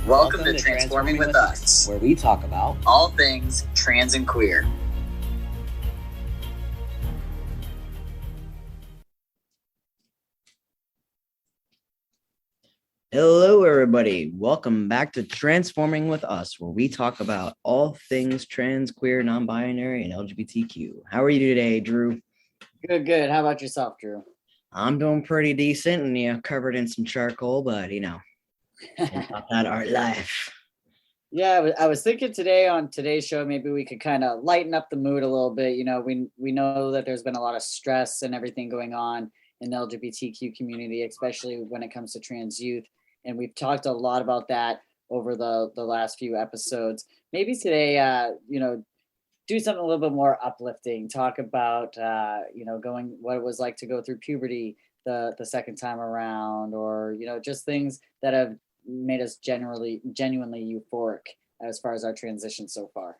Welcome to Transforming with Us, where we talk about all things trans and queer. Hello, everybody. Welcome back to Transforming with Us, where we talk about all things trans, queer, non-binary, and LGBTQ. How are you today, Drew? Good. How about yourself, Drew? I'm doing pretty decent, and covered in some charcoal, but about that art life. Yeah, I was thinking today on today's show, maybe we could kind of lighten up the mood a little bit. We know that there's been a lot of stress and everything going on in the LGBTQ community, especially when it comes to trans youth. And we've talked a lot about that over the last few episodes. Maybe today, do something a little bit more uplifting. Talk about, going what it was like to go through puberty the second time around, or just things that have made us genuinely euphoric as far as our transition so far.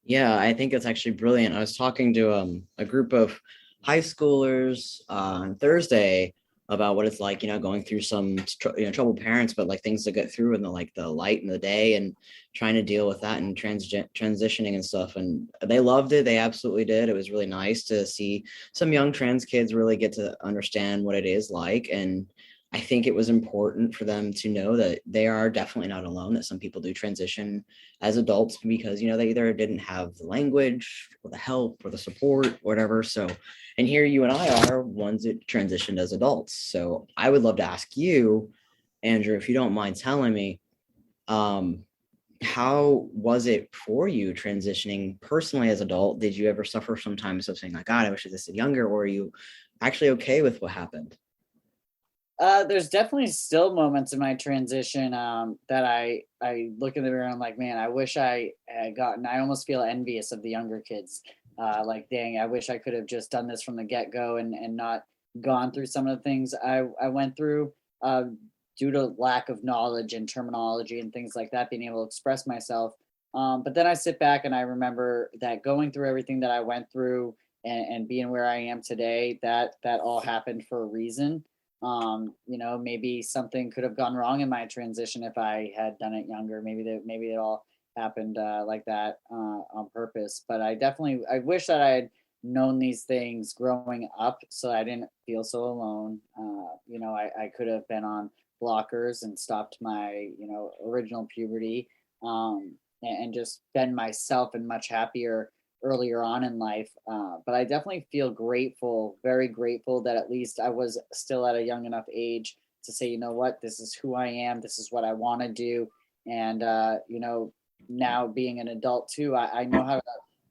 Yeah, I think it's actually brilliant. I was talking to a group of high schoolers on Thursday about what it's like, going through some troubled parents, but like things to get through in the light in the day and trying to deal with that and transitioning and stuff. And they loved it. They absolutely did. It was really nice to see some young trans kids really get to understand what it is like. And I think it was important for them to know that they are definitely not alone, that some people do transition as adults because, they either didn't have the language or the help or the support, whatever. So, and here you and I are ones that transitioned as adults. So I would love to ask you, Andrew, if you don't mind telling me, how was it for you transitioning personally as adult? Did you ever suffer sometimes of saying like, God, I wish I was younger, or are you actually okay with what happened? There's definitely still moments in my transition that I look in the mirror and I'm like, man, I wish I had gotten. I almost feel envious of the younger kids. Like, dang, I wish I could have just done this from the get go and not gone through some of the things I went through due to lack of knowledge and terminology and things like that, being able to express myself. But then I sit back and I remember that going through everything that I went through and being where I am today, that all happened for a reason. Maybe something could have gone wrong in my transition if I had done it younger. Maybe it all happened like that on purpose. But I wish that I had known these things growing up, so I didn't feel so alone. I could have been on blockers and stopped my original puberty, and just been myself and much happier earlier on in life. But I definitely feel grateful, very grateful that at least I was still at a young enough age to say, you know what, this is who I am. This is what I want to do. And, now being an adult too, I know how to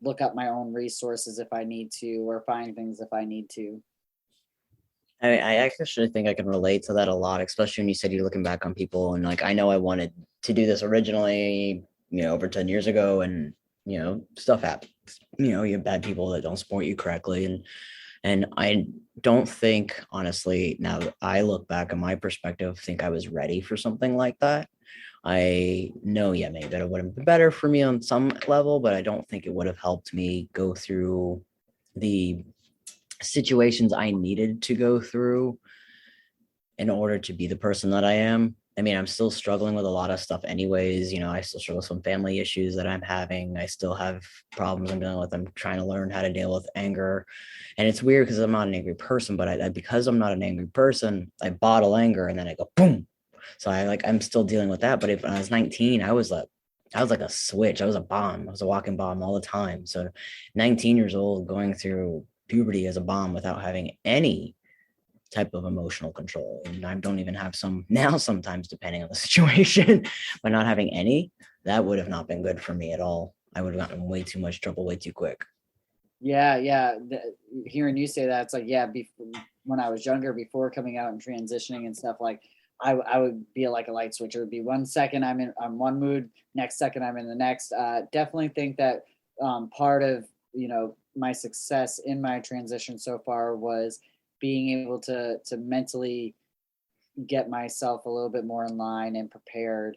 look up my own resources if I need to, or find things if I need to. I actually think I can relate to that a lot, especially when you said you're looking back on people and like, I know I wanted to do this originally, over 10 years ago, and, stuff happens. You have bad people that don't support you correctly. And I don't think, honestly, now that I look back on my perspective, think I was ready for something like that. I know, maybe that it would have been better for me on some level, but I don't think it would have helped me go through the situations I needed to go through in order to be the person that I am. I mean, I'm still struggling with a lot of stuff anyways. I still struggle with some family issues that I'm having. I still have problems I'm dealing with. I'm trying to learn how to deal with anger. And it's weird because I'm not an angry person, but because I'm not an angry person, I bottle anger and then I go boom. So I'm still dealing with that. But when I was 19, I was like a switch. I was a bomb. I was a walking bomb all the time. So 19 years old, going through puberty as a bomb without having any type of emotional control. And I don't even have some now sometimes, depending on the situation, but not having any, that would have not been good for me at all. I would have gotten way too much trouble way too quick. Yeah. Hearing you say that, it's like, yeah, when I was younger, before coming out and transitioning and stuff, like I would be like a light switch. It would be 1 second I'm one mood, next second I'm in the next. Definitely think that part of my success in my transition so far was being able to mentally get myself a little bit more in line and prepared,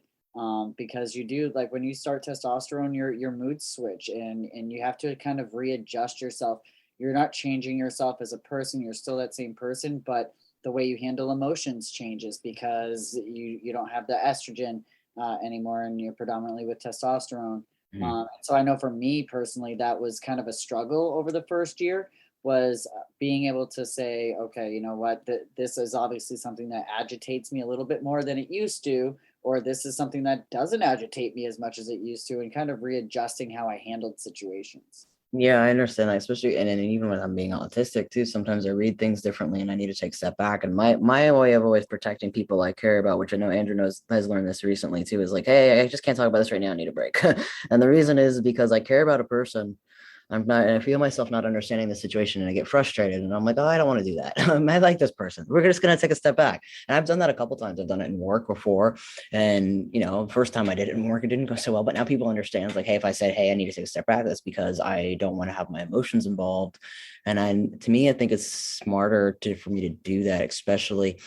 because you do, like, when you start testosterone, your mood switch, and you have to kind of readjust yourself. You're not changing yourself as a person, you're still that same person, but the way you handle emotions changes because you don't have the estrogen anymore, and you're predominantly with testosterone. Mhm. So I know for me personally, that was kind of a struggle over the first year, was being able to say, okay, you know what, this is obviously something that agitates me a little bit more than it used to, or this is something that doesn't agitate me as much as it used to, and kind of readjusting how I handled situations. Yeah, I understand that, especially and even when I'm being autistic too, sometimes I read things differently and I need to take a step back. And my way of always protecting people I care about, which I know Andrew knows has learned this recently too, is like, hey, I just can't talk about this right now. I need a break. And the reason is because I care about a person. I feel myself not understanding the situation and I get frustrated and I'm like, oh, I don't want to do that. I like this person. We're just going to take a step back. And I've done that a couple times. I've done it in work before. And, first time I did it in work, it didn't go so well. But now people understand, like, hey, if I said, hey, I need to take a step back, that's because I don't want to have my emotions involved. To me, I think it's smarter for me to do that, especially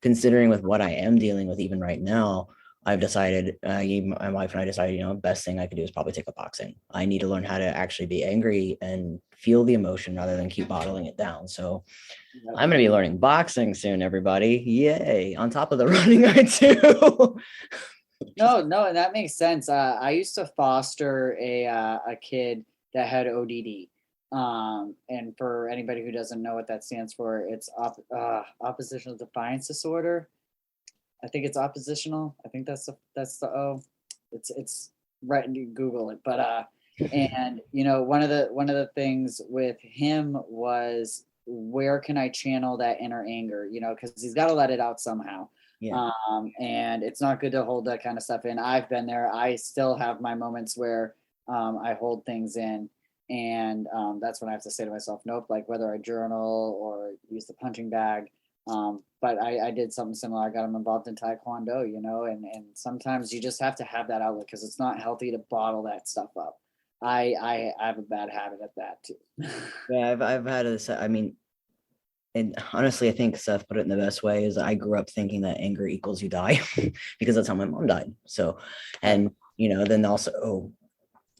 considering with what I am dealing with even right now. I've decided, my wife and I decided, best thing I could do is probably take up boxing. I need to learn how to actually be angry and feel the emotion rather than keep bottling it down. So Yep. I'm going to be learning boxing soon, everybody. Yay. On top of the running I do. No, no, and that makes sense. I used to foster a kid that had ODD. And for anybody who doesn't know what that stands for, it's oppositional defiance disorder. I think it's oppositional. I think that's the O. It's right. You Google it, but and one of the things with him was, where can I channel that inner anger? Because he's got to let it out somehow. Yeah. And it's not good to hold that kind of stuff in. I've been there. I still have my moments where I hold things in, and that's when I have to say to myself, nope. Like whether I journal or use the punching bag. But I did something similar. I got him involved in Taekwondo, and sometimes you just have to have that outlet, because it's not healthy to bottle that stuff up. I have a bad habit at that too. Yeah, I've had this. I mean, and honestly, I think Seth put it in the best way is I grew up thinking that anger equals you die because that's how my mom died. So, Right. and, then also,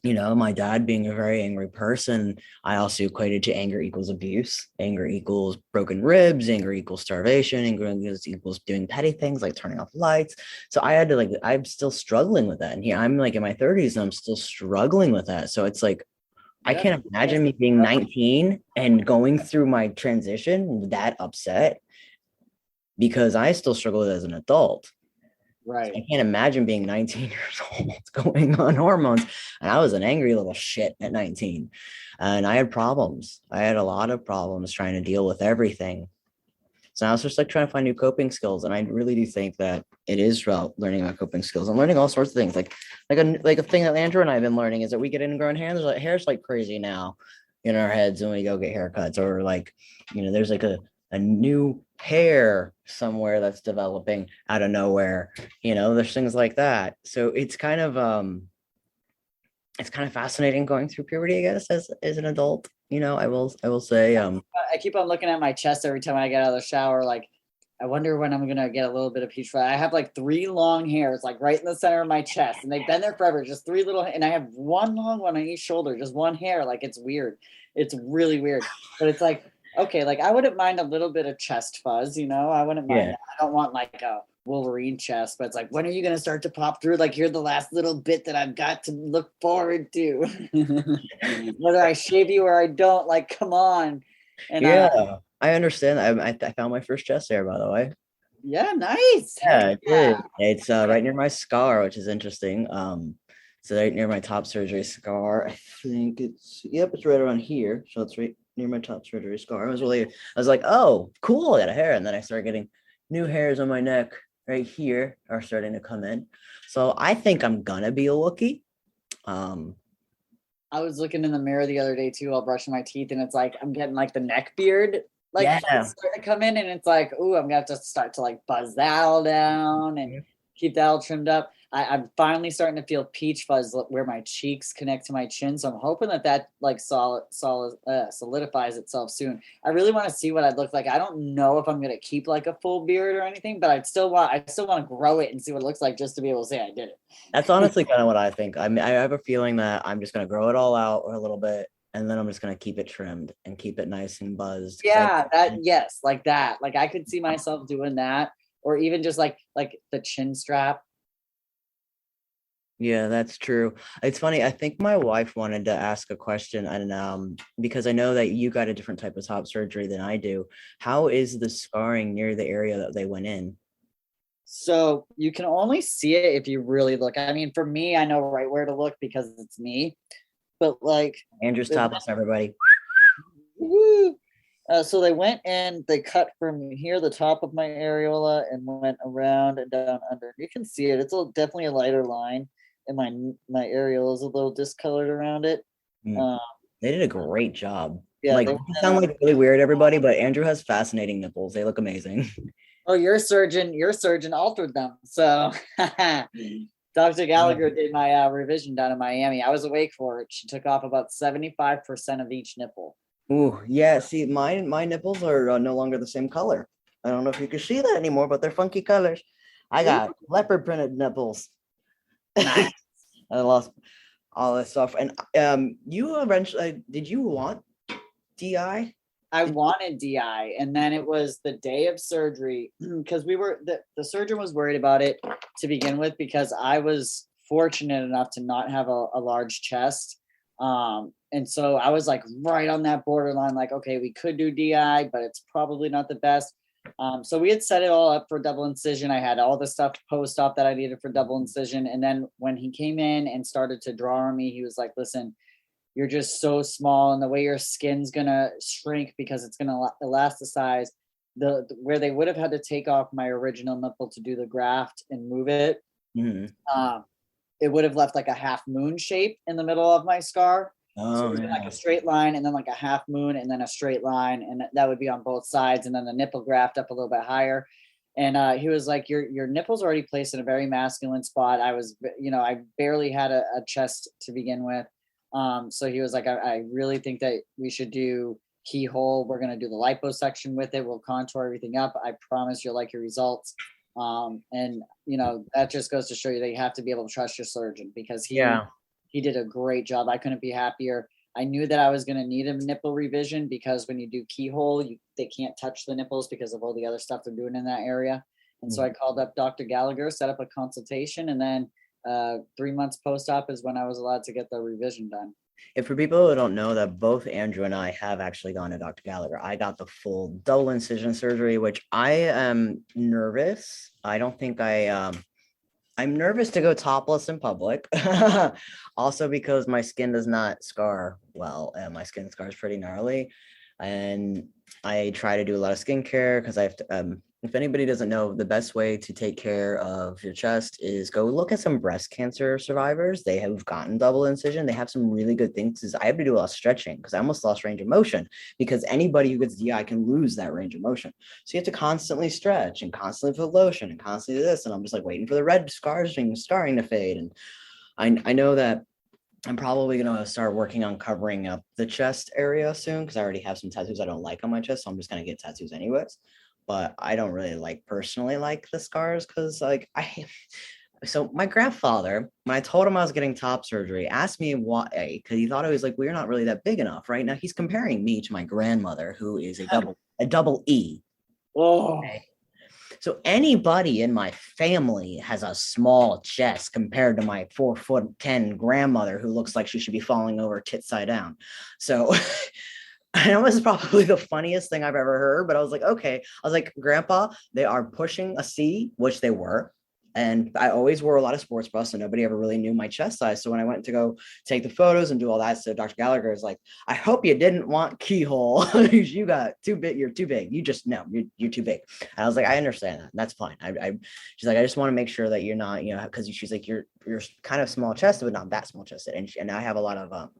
my dad being a very angry person, I also equated to anger equals abuse, anger equals broken ribs, anger equals starvation, anger equals doing petty things like turning off lights. So I had to I'm still struggling with that. And here I'm like in my 30s and I'm still struggling with that. So it's like, I Yeah. can't imagine me being 19 and going through my transition that upset because I still struggle with it as an adult. So Right. I can't imagine being 19 years old going on hormones. And I was an angry little shit at 19. And I had problems. I had a lot of problems trying to deal with everything. So I was just like trying to find new coping skills. And I really do think that it is about learning about coping skills and learning all sorts of things. Like a thing that Andrew and I have been learning is that we get ingrown hair. There's like hair's like crazy now in our heads when we go get haircuts, or there's like a new hair somewhere that's developing out of nowhere. There's things like that. So it's kind of fascinating going through puberty, I guess, as an adult. I will say, I keep on looking at my chest every time I get out of the shower. Like, I wonder when I'm gonna get a little bit of peach fuzz. I have like three long hairs, like right in the center of my chest, and they've been there forever. Just three little, and I have one long one on each shoulder, just one hair. Like, it's weird. It's really weird. But it's like, okay, like I wouldn't mind a little bit of chest fuzz. I wouldn't mind yeah. that. I don't want like a Wolverine chest, but it's like, when are you gonna start to pop through? Like, you're the last little bit that I've got to look forward to. Whether I shave you or I don't, like, come on. And Yeah, I understand. I found my first chest hair, by the way. yeah, nice. Heck Yeah, I yeah. did. It's right near my scar, which is interesting. So right near my top surgery scar. I think it's right around here. So it's right near my top surgery scar. I was like, oh, cool, I got a hair. And then I started getting new hairs on my neck right here are starting to come in. So I think I'm gonna be a Wookiee. Um, I was looking in the mirror the other day too while brushing my teeth, and it's like I'm getting like the neck beard like yeah. starting to come in, and it's like, ooh, I'm gonna have to start to like buzz that all down and keep that all trimmed up. I'm finally starting to feel peach fuzz where my cheeks connect to my chin, so I'm hoping that like solidifies itself soon. I really want to see what I'd look like. I don't know if I'm gonna keep like a full beard or anything, but I still want to grow it and see what it looks like, just to be able to say I did it. That's honestly kind of what I think. I mean, I have a feeling that I'm just gonna grow it all out or a little bit, and then I'm just gonna keep it trimmed and keep it nice and buzzed. Yeah, yes, like that. Like I could see myself doing that, or even just like the chin strap. Yeah, that's true. It's funny. I think my wife wanted to ask a question, and because I know that you got a different type of top surgery than I do. How is the scarring near the area that they went in? So you can only see it if you really look. I mean, for me, I know right where to look because it's me. But like, Andrew's they topless, everybody. went, so they went and they cut from here, the top of my areola, and went around and down under. You can see it. It's definitely a lighter line, and my areola is a little discolored around it. Mm. Um, They did a great job. yeah, Like, they you went sound in. like really weird, everybody, but Andrew has fascinating nipples. They look amazing. Oh, your surgeon altered them. So Dr. Gallagher did my revision down in Miami. I was awake for it. She took off about 75% of each nipple. Ooh, yeah. See, my nipples are no longer the same color. I don't know if you can see that anymore, but they're funky colors. I Ooh, got leopard printed nipples. nice. I lost all this stuff. And you eventually did you want DI? I Did, wanted DI, and then it was the day of surgery because the surgeon was worried about it to begin with because I was fortunate enough to not have a large chest. And so I was like right on that borderline, like, okay, we could do DI, but it's probably not the best. So we had set it all up for double incision. I had all the stuff post op that I needed for double incision. And then when he came in and started to draw on me, he was like, listen, you're just so small, and the way your skin's gonna shrink because it's gonna elasticize. Where they would have had to take off my original nipple to do the graft and move it, mhm. um, it would have left like a half moon shape in the middle of my scar. So it Oh would be like a yeah. straight line and then like a half moon and then a straight line, and that would be on both sides, and then the nipple graft up a little bit higher. And he was like, your nipples already placed in a very masculine spot. I was, I barely had a chest to begin with. So he was like, I really think that we should do keyhole. We're gonna do the liposuction with it. We'll contour everything up. I promise you'll like your results. And that just goes to show you that you have to be able to trust your surgeon because Yeah. he did a great job. I couldn't be happier. I knew that I was going to need a nipple revision because when you do keyhole, they can't touch the nipples because of all the other stuff they're doing in that area. And so I Mhm. called up Dr. Gallagher, set up a consultation, and then 3 months post-op is when I was allowed to get the revision done. If for people who don't know that both Andrew and I have actually gone to Dr. Gallagher, I got the full double incision surgery, which I am nervous. I don't think I'm nervous to go topless in public. Also because my skin does not scar well, and my skin scars pretty gnarly. And I try to do a lot of skincare because I have to. If anybody doesn't know, the best way to take care of your chest is go look at some breast cancer survivors. They have gotten double incision. They have some really good things. I have to do a lot of stretching because I almost lost range of motion because anybody who gets DI can lose that range of motion. So you have to constantly stretch and constantly put lotion and constantly do this. And I'm just like waiting for the red scars and starring to fade. And I know that I'm probably gonna start working on covering up the chest area soon because I already have some tattoos I don't like on my chest. So I'm just gonna get tattoos anyways. But I don't really personally like the scars because like I so my grandfather, when I told him I was getting top surgery, asked me why because he thought I was like, we're not really that big enough. Right now he's comparing me to my grandmother, who is a double E. Oh, Okay. So anybody in my family has a small chest compared to my 4'10" grandmother who looks like she should be falling over tit side down. So I know this is probably the funniest thing I've ever heard, but I was like, okay. I was like, Grandpa, they are pushing a C, which they were. And I always wore a lot of sports bras, so nobody ever really knew my chest size. So when I went to go take the photos and do all that, so Dr. Gallagher is like, I hope you didn't want keyhole. You got too big. You're too big. You just no, you're too big. And I was like, I understand that. That's fine. She's like, I just want to make sure that you're not, because she's like, you're kind of small chested, but not that small chested. And I have a lot of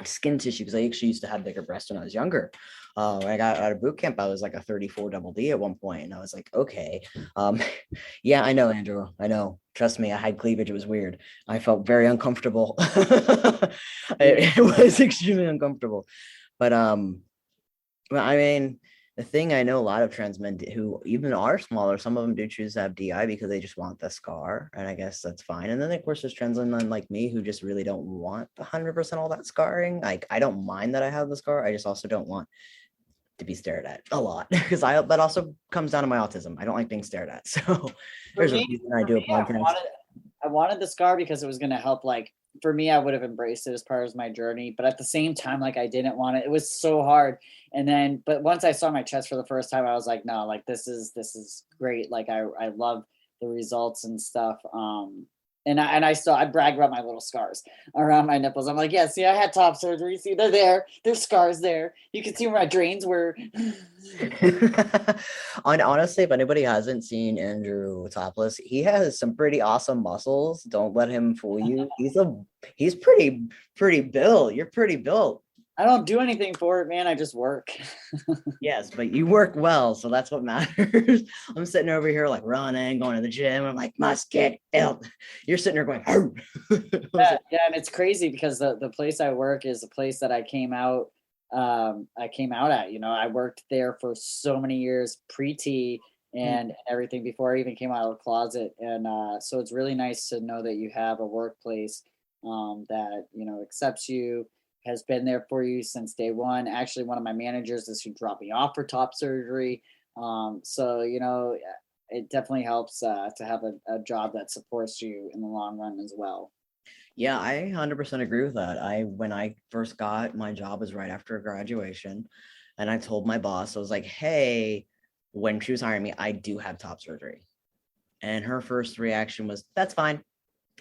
skin tissue because I actually used to have bigger breasts when I was younger. When I got out of boot camp, I was like a 34 double D at one point, and I was like, okay, um, yeah, I know, Andrew, I know. Trust me, I had cleavage. It was weird. I felt very uncomfortable. it was extremely uncomfortable, but well, I mean, the thing I know a lot of trans men who even are smaller, some of them do choose to have DI because they just want the scar, and I guess that's fine. And then of course there's trans men like me who just really don't want 100% all that scarring. Like I don't mind that I have the scar. I just also don't want to be stared at a lot because I that also comes down to my autism. I don't like being stared at. So for there's a me, reason I do a I podcast. wanted I wanted the scar because it was gonna help, like, for me, I would have embraced it as part of my journey, but at the same time, like, I didn't want it. It was so hard, and then but once I saw my chest for the first time, I was like, "No, like, this is great." Like, I love the results and stuff, and I still I brag about my little scars around my nipples. I'm like, "Yeah, see, I had top surgery. See, they're there. There's scars there. You can see where my drains were." Honestly, if anybody hasn't seen Andrew topless, he has some pretty awesome muscles. Don't let him fool you. He's pretty built. You're pretty built. I don't do anything for it, man. I just work. Yes, but you work well, so that's what matters. I'm sitting over here like running, going to the gym. I'm like, must get built. You're sitting there going, oh. Yeah, and it's crazy because the place I work is a place that I came out at. I worked there for so many years pre-T and everything before I even came out of the closet. And so it's really nice to know that you have a workplace that, accepts you, has been there for you since day one. Actually, one of my managers is who dropped me off for top surgery. So, it definitely helps to have a job that supports you in the long run as well. Yeah, I 100% agree with that. When I first got my job was right after graduation, and I told my boss, I was like, "Hey," when she was hiring me, I do have top surgery. And her first reaction was, "That's fine."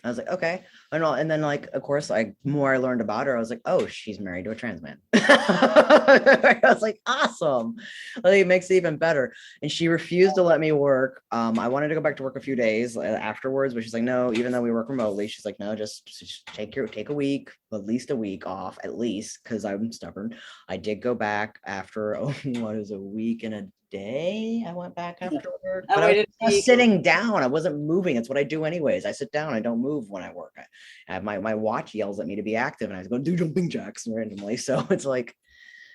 I was like, okay. And then like, of course, like more I learned about her, I was like, oh, she's married to a trans man. I was like, awesome. Like, it makes it even better. And she refused to let me work. I wanted to go back to work a few days afterwards, but she's like, no, even though we work remotely, she's like, no, just take a week, at least a week off, at least, because I'm stubborn. I did go back after what is a week and a day. I went back after work, I but I was waited. just sitting down. I wasn't moving. It's what I do anyways. I sit down. I don't move when I work. I have my watch yells at me to be active, and I go do jumping jacks randomly. So it's like,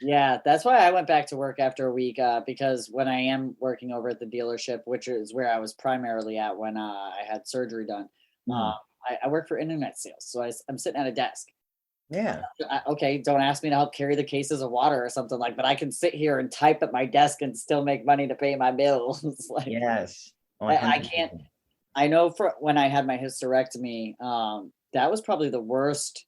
Yeah, that's why I went back to work after a week because when I am working over at the dealership, which is where I was primarily at when I had surgery done, uh, I work for internet sales. So I'm sitting at a desk. yeah, Okay, don't ask me to help carry the cases of water or something like, but I can sit here and type at my desk and still make money to pay my bills. Like yes, I can't. 100%. I know for when I had my hysterectomy, that was probably the worst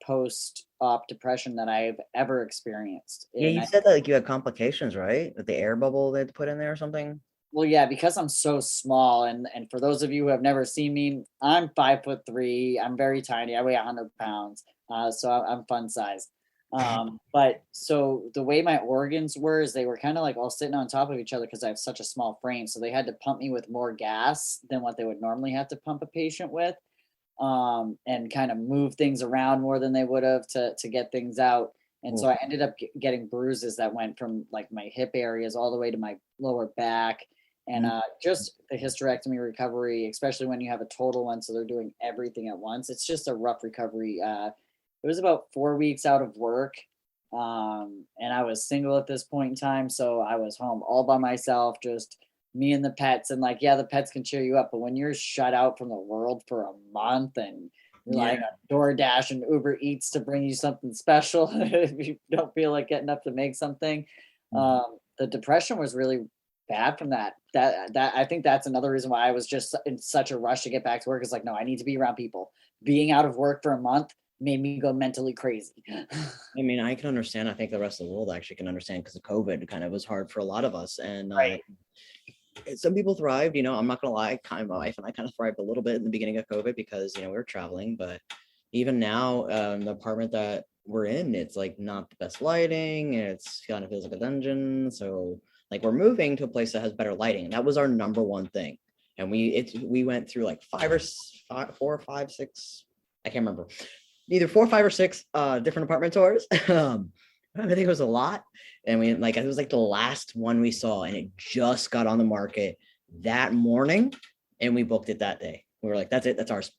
post-op depression that I've ever experienced. Yeah, And you said that like you had complications, right? With the air bubble they had to put in there or something. well, yeah, because I'm so small, and for those of you who have never seen me, I'm 5'3". I'm very tiny. I weigh 100 pounds, so I'm fun size. But so the way my organs were is they were kind of like all sitting on top of each other because I have such a small frame. So they had to pump me with more gas than what they would normally have to pump a patient with, and kind of move things around more than they would have to get things out. And so Oof. I ended up getting bruises that went from like my hip areas all the way to my lower back. And Mm. just the hysterectomy recovery, especially when you have a total one, so they're doing everything at once. It's just a rough recovery. It was about 4 weeks out of work, and I was single at this point in time, so I was home all by myself, just me and the pets. And like, yeah, the pets can cheer you up, but when you're shut out from the world for a month and you're Yeah. like a DoorDash and Uber Eats to bring you something special, if you don't feel like getting up to make something, the depression was really bad from that. That I think that's another reason why I was just in such a rush to get back to work. Is like, no, I need to be around people. Being out of work for a month made me go mentally crazy. I mean, I can understand. I think the rest of the world actually can understand because of COVID. It kind of was hard for a lot of us, and Right. some people thrived. I'm not gonna lie. Kind of my wife and I kind of thrived a little bit in the beginning of COVID because we were traveling, but even now, the apartment that we're in, it's like not the best lighting. It's kind of feels like a dungeon. So like we're moving to a place that has better lighting. That was our number one thing. And we went through like four, five, six. I can't remember. Either 4, 5, or 6 different apartment tours. I think it was a lot. And it was like the last one we saw, and it just got on the market that morning, and we booked it that day. We were like, that's it, that's ours.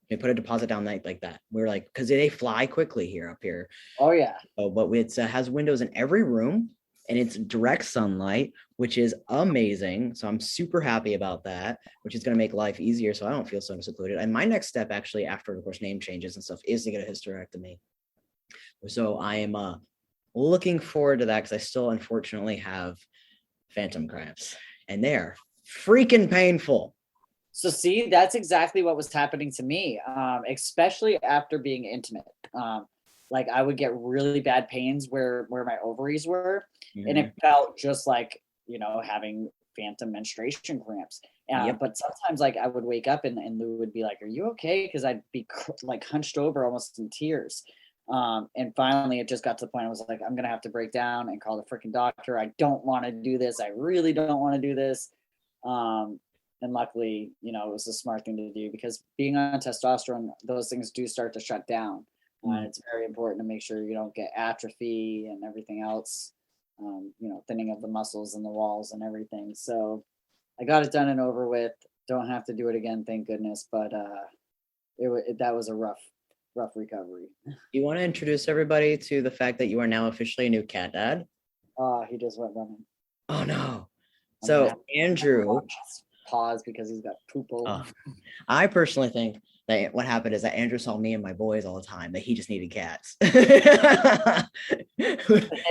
We put a deposit down like that. We were like, because they fly quickly here up here. Oh yeah. But it has windows in every room, and it's direct sunlight, which is amazing. So I'm super happy about that, which is going to make life easier so I don't feel so secluded. And my next step, actually, after, of course, name changes and stuff, is to get a hysterectomy. So I am looking forward to that because I still, unfortunately, have phantom cramps, and they're freaking painful. So see, that's exactly what was happening to me, especially after being intimate. Like I would get really bad pains where my ovaries were, and Mm-hmm. it felt just like having phantom menstruation cramps. Yep. But sometimes like I would wake up and Lou would be like, "Are you okay?" Because I'd be like hunched over, almost in tears. And finally, it just got to the point I was like, "I'm gonna have to break down and call the freaking doctor. I don't want to do this. I really don't want to do this." Um, and luckily, it was a smart thing to do because being on testosterone, those things do start to shut down. And it's very important to make sure you don't get atrophy and everything else, thinning of the muscles and the walls and everything. So I got it done and over with. Don't have to do it again, thank goodness. But that was a rough recovery. You want to introduce everybody to the fact that you are now officially a new cat dad? He just went running. Oh no. I'm gonna have So to Andrew, pause because he's got poople. I personally think that what happened is that Andrew saw me and my boys all the time, that he just needed cats. It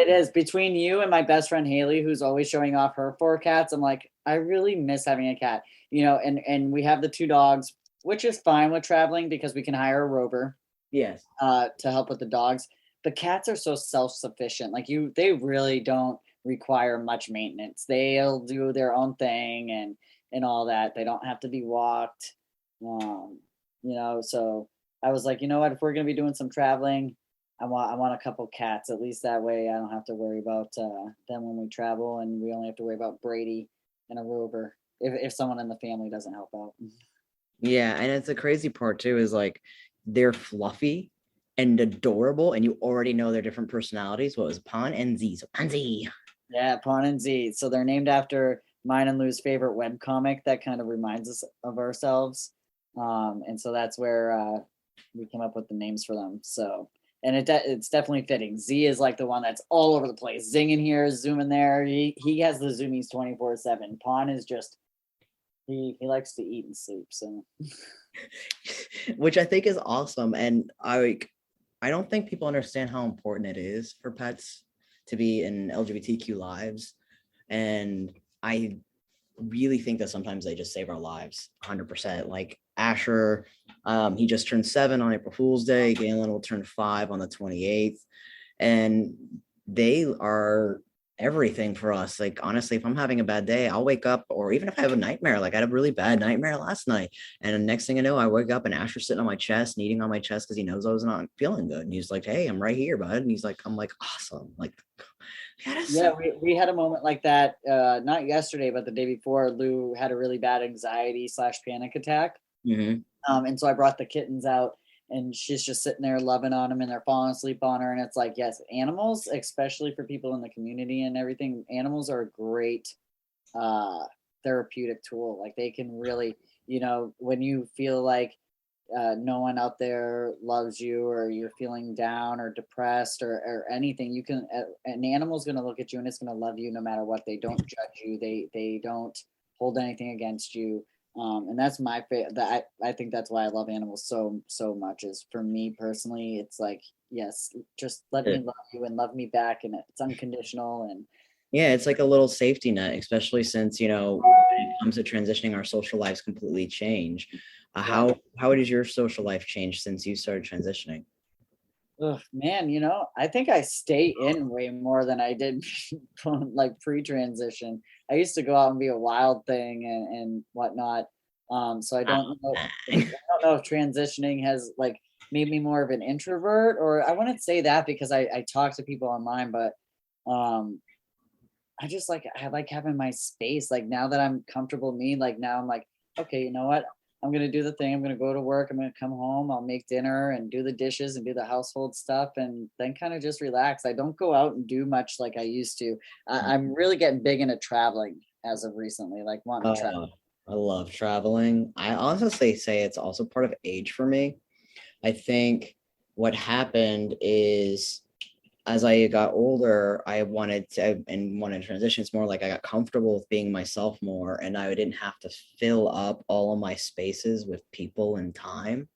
is between you and my best friend Haley, who's always showing off her 4 cats. I'm like, I really miss having a cat, and we have the 2 dogs, which is fine with traveling because we can hire a rover Yes. to help with the dogs. But cats are so self-sufficient. Like they really don't require much maintenance. They'll do their own thing and all that. They don't have to be walked. So I was like, you know what, if we're gonna be doing some traveling, I want a couple cats. At least that way I don't have to worry about them when we travel, and we only have to worry about Brady and a rover if someone in the family doesn't help out. Yeah, and it's the crazy part too is like they're fluffy and adorable, and you already know their different personalities. What was Pan and Z? So Pan Z. Yeah, Pawn and Z. So they're named after mine and Lou's favorite web comic that kind of reminds us of ourselves. And so that's where we came up with the names for them. So, and it's definitely fitting. Z is like the one that's all over the place, zinging here, zooming there. He has the zoomies 24/7. Pawn is just he likes to eat and sleep. So, Which I think is awesome, and I don't think people understand how important it is for pets to be in LGBTQ lives. And I really think that sometimes they just save our lives 100%. Like Asher, he just turned 7 on April Fool's Day. Galen will turn 5 on the 28th. And they are everything for us. Like, honestly, if I'm having a bad day, I'll wake up, or even if I have a nightmare, like I had a really bad nightmare last night. And the next thing I know, I wake up and Asher's sitting on my chest, kneading on my chest because he knows I was not feeling good. And he's like, "Hey, I'm right here, bud." And I'm like, awesome. Like, yeah, we had a moment like that, not yesterday, but the day before. Lou had a really bad anxiety/panic attack. Mm-hmm. And so I brought the kittens out, and she's just sitting there loving on them, and they're falling asleep on her. And it's like, yes, animals, especially for people in the community and everything, animals are a great uh, therapeutic tool. Like they can really, when you feel like no one out there loves you, or you're feeling down or depressed or anything, you can an animal's going to look at you and it's going to love you no matter what. They don't judge you. They don't hold anything against you. And that's my favorite. That I think that's why I love animals so much. Is for me personally, it's like, yes, just let me love you and love me back, and it's unconditional. And Yeah, it's like a little safety net, especially since, when it comes to transitioning, our social lives completely change. How has your social life changed since you started transitioning? oh man, I think I stay in way more than I did like pre-transition. I used to go out and be a wild thing and whatnot. So I don't know. I don't know if transitioning has like made me more of an introvert, or I wouldn't say that because I talk to people online, but um, I like having my space. Like now that I'm comfortable me, like now I'm like, okay, you know what? I'm gonna do the thing. I'm gonna go to work. I'm gonna come home. I'll make dinner and do the dishes and do the household stuff, and then kind of just relax. I don't go out and do much like I used to. I'm really getting big into traveling as of recently, like wanting to travel. I love traveling. I honestly say it's also part of age for me. I think what happened is, as I got older, I wanted to transition. It's more like I got comfortable with being myself more, and I didn't have to fill up all of my spaces with people and time,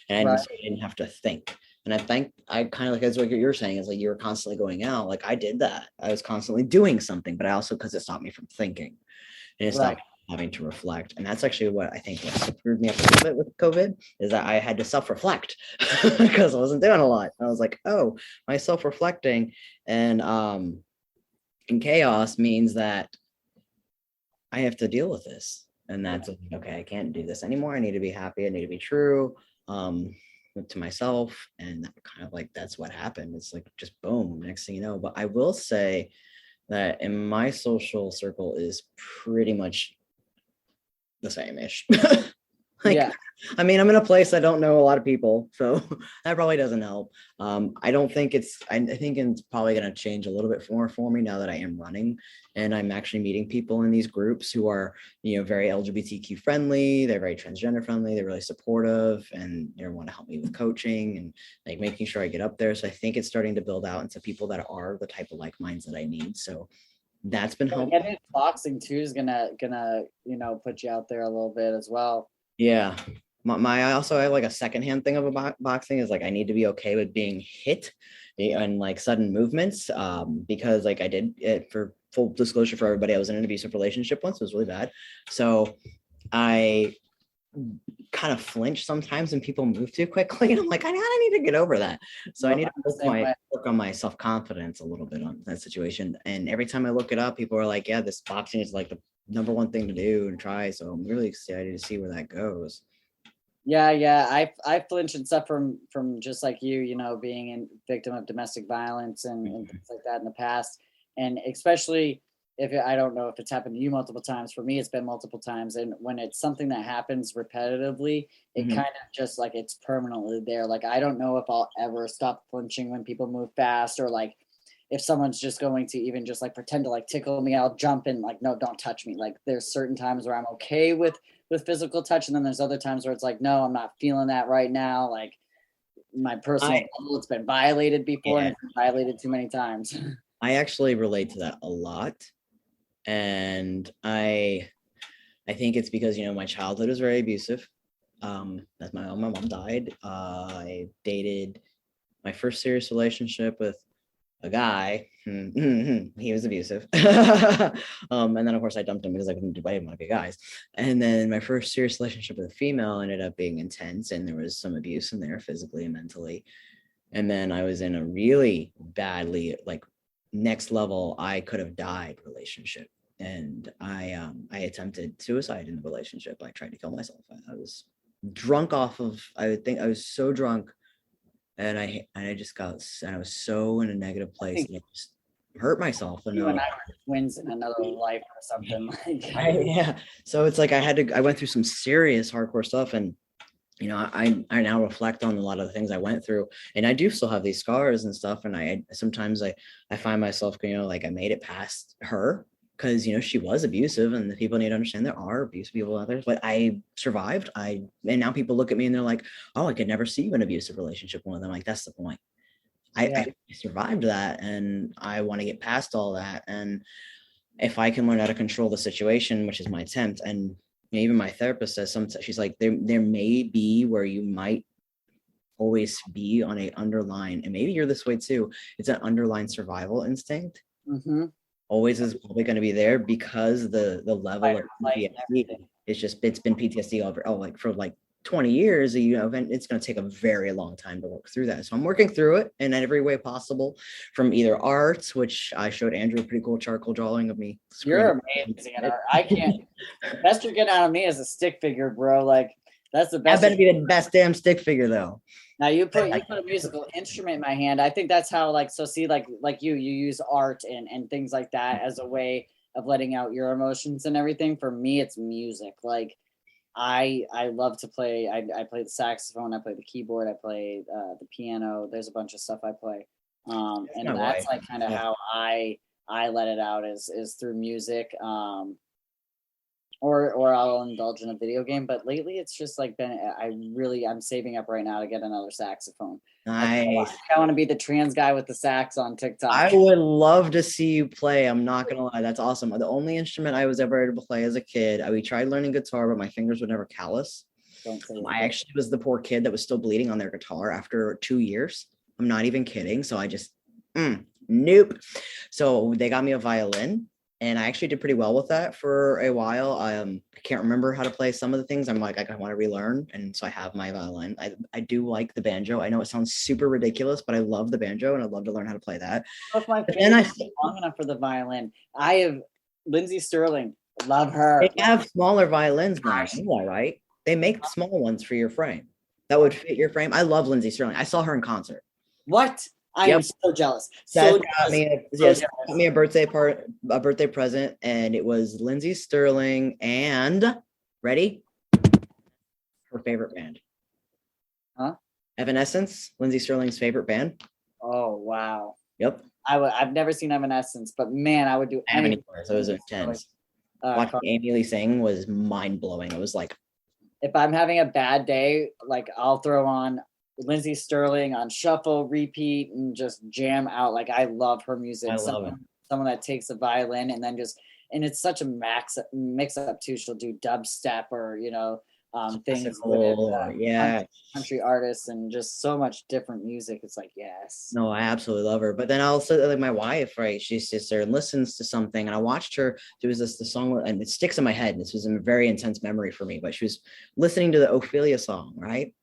and Right. so I didn't have to think. And I think I kind of like, that's what you're saying, is like you were constantly going out. Like I did that. I was constantly doing something, but I also, because it stopped me from thinking, and it Right. stopped having to reflect. And that's actually what I think screwed me up a little bit with COVID, is that I had to self-reflect because I wasn't doing a lot. I was like, oh, my self-reflecting and in chaos means that I have to deal with this. And that's okay, I can't do this anymore. I need to be happy. I need to be true to myself. And that kind of like, that's what happened. It's like, just boom, next thing you know. But I will say that in my social circle is pretty much the same-ish. Like, Yeah. I mean, I'm in a place I don't know a lot of people, so that probably doesn't help. I don't think I think it's probably going to change a little bit more for me now that I am running and I'm actually meeting people in these groups who are, very LGBTQ friendly. They're very transgender friendly. They're really supportive and they want to help me with coaching and like making sure I get up there. So I think it's starting to build out into people that are the type of like minds that I need. So that's been helpful. Getting into boxing too is gonna put you out there a little bit as well. Yeah. I also have like a secondhand thing of boxing is like I need to be okay with being hit and like sudden movements because like I did it, for full disclosure for everybody, I was in an abusive relationship once. It was really bad. So I kind of flinch sometimes when people move too quickly. And I'm like, I need to get over that. So I need to work on my self-confidence a little bit on that situation. And every time I look it up, people are like, yeah, this boxing is like the number one thing to do and try. So I'm really excited to see where that goes. Yeah. I flinch and stuff from just like you, being a victim of domestic violence and things like that in the past. And especially I don't know if it's happened to you multiple times. For me, it's been multiple times. And when it's something that happens repetitively, it kind of just like it's permanently there. Like, I don't know if I'll ever stop flinching when people move fast, or like if someone's just going to even just like pretend to like tickle me, I'll jump and like, no, don't touch me. Like, there's certain times where I'm okay with physical touch. And then there's other times where it's like, no, I'm not feeling that right now. Like, my personal bubble, it's been violated before and it's been violated too many times. I actually relate to that a lot. And I think it's because, my childhood was very abusive. As my mom died. I dated my first serious relationship with a guy. He was abusive. And then of course I dumped him because I didn't want to be guys. And then my first serious relationship with a female ended up being intense, and there was some abuse in there physically and mentally. And then I was in a really badly, like, next level, I could have died relationship. And I attempted suicide in the relationship. I tried to kill myself. I was drunk I think I was so drunk, and I just got, and I was so in a negative place, and I just hurt myself. You and I were twins in another life or something. Yeah. So it's like I went through some serious hardcore stuff, and I now reflect on a lot of the things I went through, and I do still have these scars and stuff. And I sometimes I find myself, like I made it past her, because she was abusive, and the people need to understand there are abusive people out there. But I survived. And now people look at me and they're like, "Oh, I could never see you in an abusive relationship with them." Like, that's the point. I survived that, and I want to get past all that. And if I can learn how to control the situation, which is my attempt, and even my therapist says she's like, there may be where you might always be on a underlying, and maybe you're this way too. It's an underlying survival instinct. Always is probably going to be there, because the level of PTSD it's been PTSD over for like 20 years, and it's going to take a very long time to work through that. So I'm working through it in every way possible, from either art, which I showed Andrew a pretty cool charcoal drawing of me. You're amazing at art. I can't. The best you're getting out of me is a stick figure, bro. Like, that's the best. That better be the best damn stick figure, though. Now you put a musical instrument in my hand. I think that's how, like, so see, like you use art and things like that as a way of letting out your emotions and everything. For me, it's music. Like, I love to play. I play the saxophone. I play the keyboard. I play the piano. There's a bunch of stuff I play. And that's like kind of how I let it out is through music. Or I'll indulge in a video game. But lately it's just like I'm saving up right now to get another saxophone. Nice. I want to be the trans guy with the sax on TikTok. I would love to see you play. I'm not gonna lie, that's awesome. The only instrument I was ever able to play as a kid, we tried learning guitar, but my fingers would never callus. I actually was the poor kid that was still bleeding on their guitar after 2 years. I'm not even kidding. So I just nope. So they got me a violin. and I actually did pretty well with that for a while. I can't remember how to play some of the things. I'm like, I want to relearn, and so I have my violin. I do like the banjo. I know it sounds super ridiculous, but I love the banjo, and I'd love to learn how to play that. If my But then favorite is long enough for the violin. I have Lindsay Sterling. Love her. they have smaller violins now, right? They make small ones for your frame that would fit your frame. I love Lindsay Sterling. I saw her in concert. What? I am Yep. so jealous. Seth So got jealous. me got me a birthday present, and it was Lindsay Sterling and ready, her favorite band. Huh? Evanescence, Lindsay Sterling's favorite band. Oh wow. Yep. I've never seen Evanescence, but man, I would do anything. So it was intense. Watching Amy Lee sing was mind blowing. It was like, if I'm having a bad day, like I'll throw on Lindsay Sterling on shuffle, repeat, and just jam out. Like I love her music. I love it. Someone that takes a violin and then just, and it's such a mix up too. She'll do dubstep or things with country artists and just so much different music. It's like, yes. No, I absolutely love her. But then also like my wife, right? She sits there and listens to something, and I watched her. There was the song, and it sticks in my head. This was a very intense memory for me. But she was listening to the Ophelia song, right?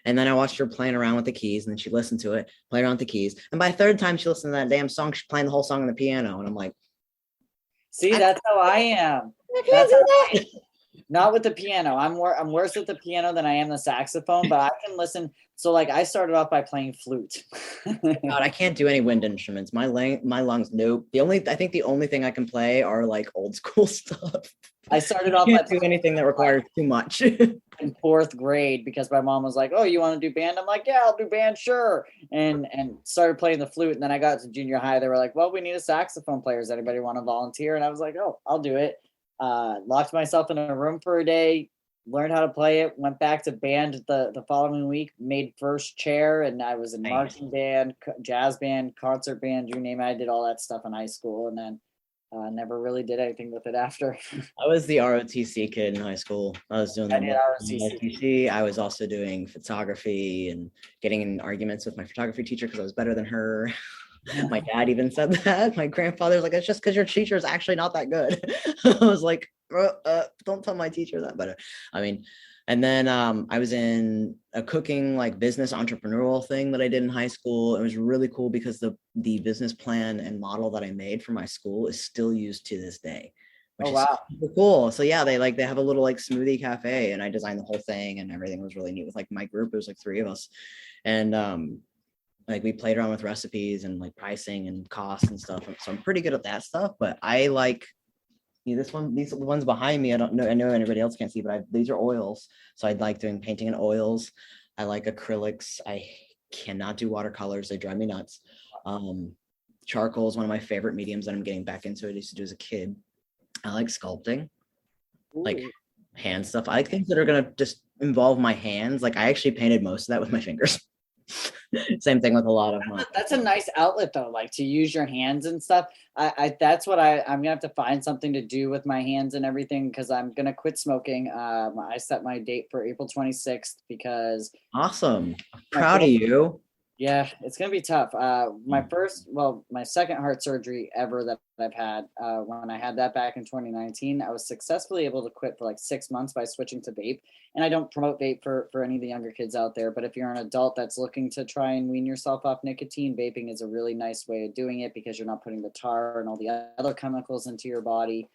And then I watched her playing around with the keys, and then she listened to it, played around with the keys. And by the third time she listened to that damn song, she's playing the whole song on the piano. And I'm like, see, that's how I am. Not with the piano. I'm worse with the piano than I am the saxophone, but I can listen. So like I started off by playing flute. God, I can't do any wind instruments. My lungs, nope. I think the only thing I can play are like old school stuff. I started off by do anything that requires too much. In fourth grade, because my mom was like, "Oh, you want to do band?" I'm like, "Yeah, I'll do band, sure." And started playing the flute. And then I got to junior high. They were like, "Well, we need a saxophone player. Does anybody want to volunteer?" And I was like, "Oh, I'll do it." Locked myself in a room for a day, learned how to play it, went back to band the following week, made first chair, and I was in marching band, jazz band, concert band, you name it. I did all that stuff in high school, and then never really did anything with it after. I was the ROTC kid in high school. I was doing ROTC. I was also doing photography and getting in arguments with my photography teacher because I was better than her. My dad even said that. My grandfather's like, it's just because your teacher is actually not that good. I was like, don't tell my teacher that. But I mean, and then I was in a cooking like business entrepreneurial thing that I did in high school. It was really cool because the business plan and model that I made for my school is still used to this day. Which is super cool. So yeah, they have a little like smoothie cafe, and I designed the whole thing, and everything was really neat with like my group. It was like 3 of us, and like we played around with recipes and like pricing and costs and stuff. So I'm pretty good at that stuff, but I like these ones behind me. I know anybody else can't see, but these are oils. So I'd like doing painting in oils. I like acrylics. I cannot do watercolors. They drive me nuts. Charcoal is one of my favorite mediums that I'm getting back into. I used to do as a kid. I like sculpting, like hand stuff. I like things that are going to just involve my hands. Like I actually painted most of that with my fingers. Same thing with a lot of that's a nice outlet though, like to use your hands and stuff. That's what I'm gonna have to find something to do with my hands and everything, because I'm gonna quit smoking. I set my date for April 26th because awesome. Proud of you. Yeah, it's gonna be tough. My second heart surgery ever that I've had. When I had that back in 2019, I was successfully able to quit for like 6 months by switching to vape. And I don't promote vape for any of the younger kids out there, but if you're an adult that's looking to try and wean yourself off nicotine, vaping is a really nice way of doing it because you're not putting the tar and all the other chemicals into your body.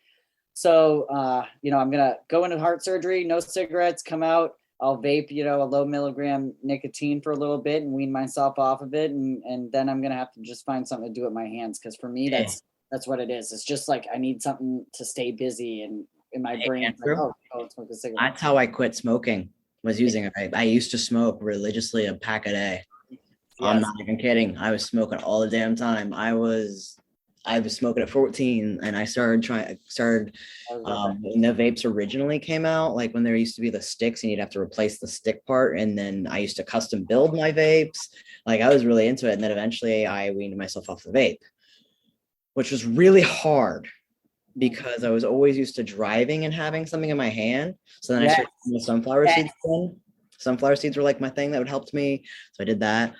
So, I'm gonna go into heart surgery, no cigarettes, come out. I'll vape, a low milligram nicotine for a little bit and wean myself off of it. And then I'm going to have to just find something to do with my hands. Cause for me, that's what it is. It's just like, I need something to stay busy, and in my brain, it's like, smoke a cigarette. That's how I quit smoking, was using it. I used to smoke religiously a pack a day. Yes. I'm not even kidding. I was smoking all the damn time. I was smoking at 14, and I started when the vapes originally came out, like when there used to be the sticks and you'd have to replace the stick part. And then I used to custom build my vapes. Like I was really into it. And then eventually I weaned myself off the vape, which was really hard because I was always used to driving and having something in my hand. So then I started with sunflower seeds. Sunflower seeds were like my thing that would help me. So I did that.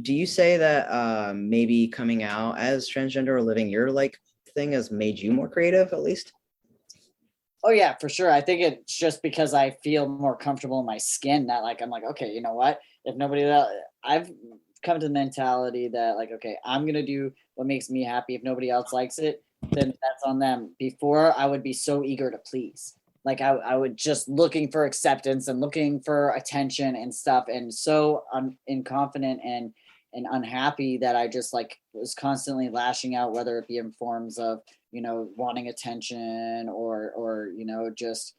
Do you say that maybe coming out as transgender or living your like thing has made you more creative, at least? Oh yeah, for sure. I think it's just because I feel more comfortable in my skin that like I'm like, okay, you know what? If nobody else, I've come to the mentality that like, okay, I'm gonna do what makes me happy. If nobody else likes it, then that's on them. Before I would be so eager to please. Like I would just looking for acceptance and looking for attention and stuff, and so inconfident and unhappy that I just like was constantly lashing out, whether it be in forms of wanting attention or just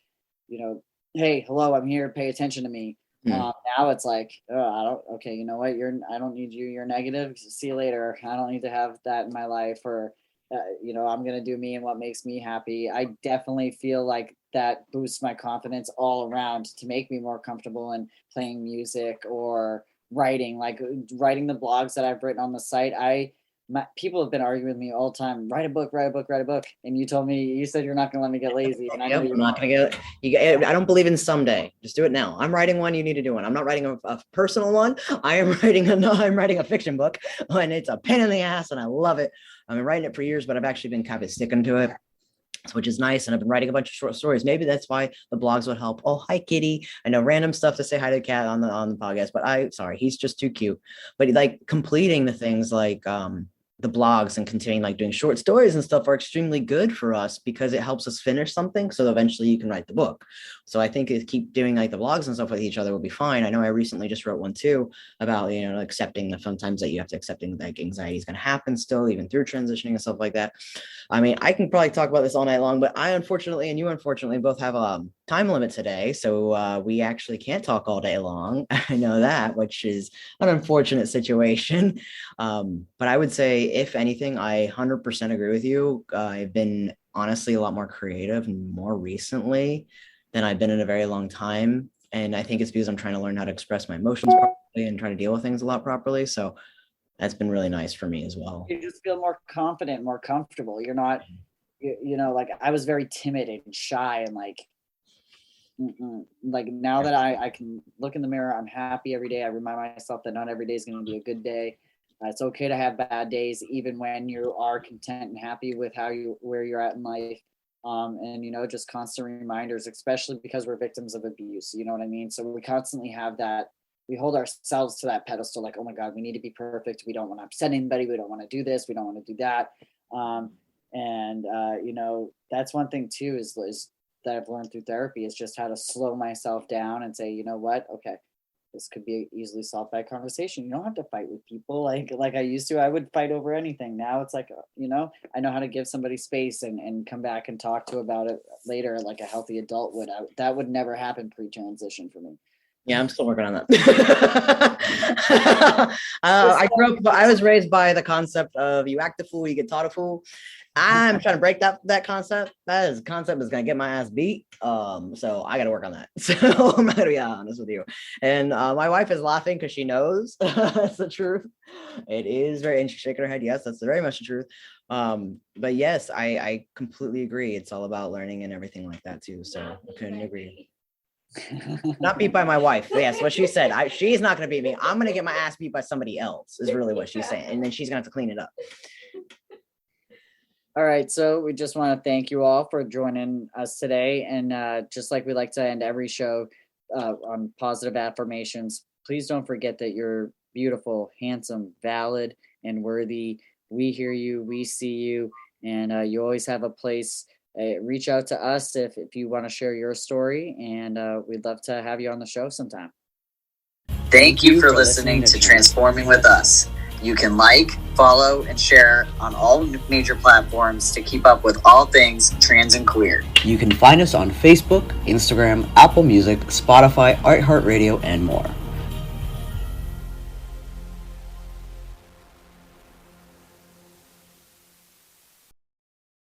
hey, hello, I'm here, pay attention to me. Now it's like, oh, I don't, okay, you know what, I don't need you, you're negative, see you later, I don't need to have that in my life. Or I'm gonna do me and what makes me happy. I definitely feel like that boosts my confidence all around to make me more comfortable in playing music or writing, like writing the blogs that I've written on the site. People have been arguing with me all the time. Write a book, write a book, write a book. And you said you're not going to let me get lazy. And I'm not going to get. I don't believe in someday. Just do it now. I'm writing one. You need to do one. I'm not writing a personal one. I'm writing a fiction book, and it's a pain in the ass, and I love it. I've been writing it for years, but I've actually been kind of sticking to it, which is nice. And I've been writing a bunch of short stories. Maybe that's why the blogs would help. Oh, hi, Kitty. I know random stuff to say hi to the cat on the podcast, but sorry, he's just too cute. But like completing the things like the blogs and continuing like doing short stories and stuff are extremely good for us because it helps us finish something. So eventually you can write the book. So I think if keep doing like the blogs and stuff with each other will be fine. I know I recently just wrote one too about, accepting that sometimes that you have to accepting like anxiety is going to happen still, even through transitioning and stuff like that. I mean, I can probably talk about this all night long, but I unfortunately and you unfortunately both have a time limit today. So we actually can't talk all day long. I know that, which is an unfortunate situation. But I would say, if anything, I 100% agree with you. I've been honestly a lot more creative and more recently than I've been in a very long time. And I think it's because I'm trying to learn how to express my emotions properly and trying to deal with things a lot properly. So that's been really nice for me as well. You just feel more confident, more comfortable. You're not, like I was very timid and shy and like now that I can look in the mirror, I'm happy every day. I remind myself that not every day is going to be a good day. It's okay to have bad days, even when you are content and happy with where you're at in life. And just constant reminders, especially because we're victims of abuse. You know what I mean? So we constantly have that. We hold ourselves to that pedestal, like, oh my God, we need to be perfect. We don't want to upset anybody. We don't want to do this. We don't want to do that. That's one thing too, is that I've learned through therapy, is just how to slow myself down and say, you know what? Okay, this could be easily solved by a conversation. You don't have to fight with people like I used to. I would fight over anything. Now it's like, I know how to give somebody space and come back and talk to about it later, like a healthy adult would. That would never happen pre-transition for me. Yeah, I'm still working on that. I was raised by the concept of you act a fool, you get taught a fool. I'm trying to break that concept. That is a concept that's going to get my ass beat. So I got to work on that. So I'm going to be honest with you. And my wife is laughing because she knows that's the truth. It is very interesting. Shaking her head. Yes, that's very much the truth. But yes, I completely agree. It's all about learning and everything like that too. So I couldn't agree. Not beat by my wife. Yes, what she said. She's not going to beat me. I'm going to get my ass beat by somebody else is really what she's saying. And then she's going to have to clean it up. All right. So we just want to thank you all for joining us today. And just like we like to end every show on positive affirmations, please don't forget that you're beautiful, handsome, valid, and worthy. We hear you. We see you. And you always have a place. Reach out to us if you want to share your story, and we'd love to have you on the show sometime. Thank you for listening to Transforming with Us. You can like, follow, and share on all major platforms to keep up with all things trans and queer. You can find us on Facebook, Instagram, Apple Music, Spotify, iHeartRadio, and more.